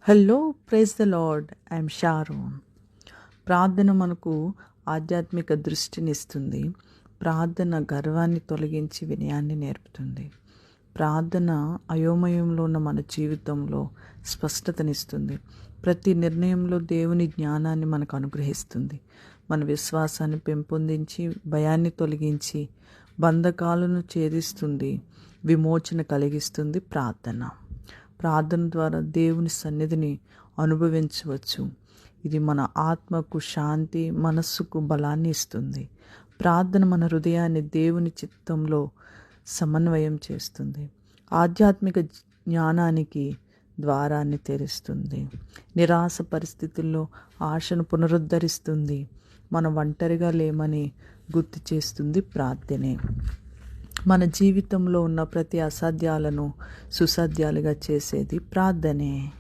Hello, praise the lord. I'm Sharon. ప్రార్థన మనకు ఆధ్యాత్మిక దృష్టిని ఇస్తుంది. ప్రార్థన గర్వాన్ని తొలగించి వినయాన్ని నేర్పుతుంది. ప్రార్థన అయోమయంలో ఉన్న మన జీవితంలో స్పష్టతనిస్తుంది. ప్రతి నిర్ణయంలో దేవుని జ్ఞానాన్ని మనకు అనుగ్రహిస్తుంది. మన విశ్వాసాన్ని పెంపొందించి భయాన్ని తొలగించి బంధకాలను ఛేదిస్తుంది, విమోచన కలిగిస్తుంది. ప్రార్థన ద్వారా దేవుని సన్నిధిని అనుభవించవచ్చు. ఇది మన ఆత్మకు శాంతి, మనస్సుకు బలాన్ని ఇస్తుంది. ప్రార్థన మన హృదయాన్ని దేవుని చిత్తంలో సమన్వయం చేస్తుంది. ఆధ్యాత్మిక జ్ఞానానికి ద్వారాన్ని తెరుస్తుంది. నిరాశ పరిస్థితుల్లో ఆశను పునరుద్ధరిస్తుంది. మనం ఒంటరిగా లేమని గుర్తు చేస్తుంది ప్రార్థనే. మన జీవితంలో ఉన్న ప్రతి అసాధ్యాలను సుసాధ్యాలుగా చేసేది ప్రార్థనే.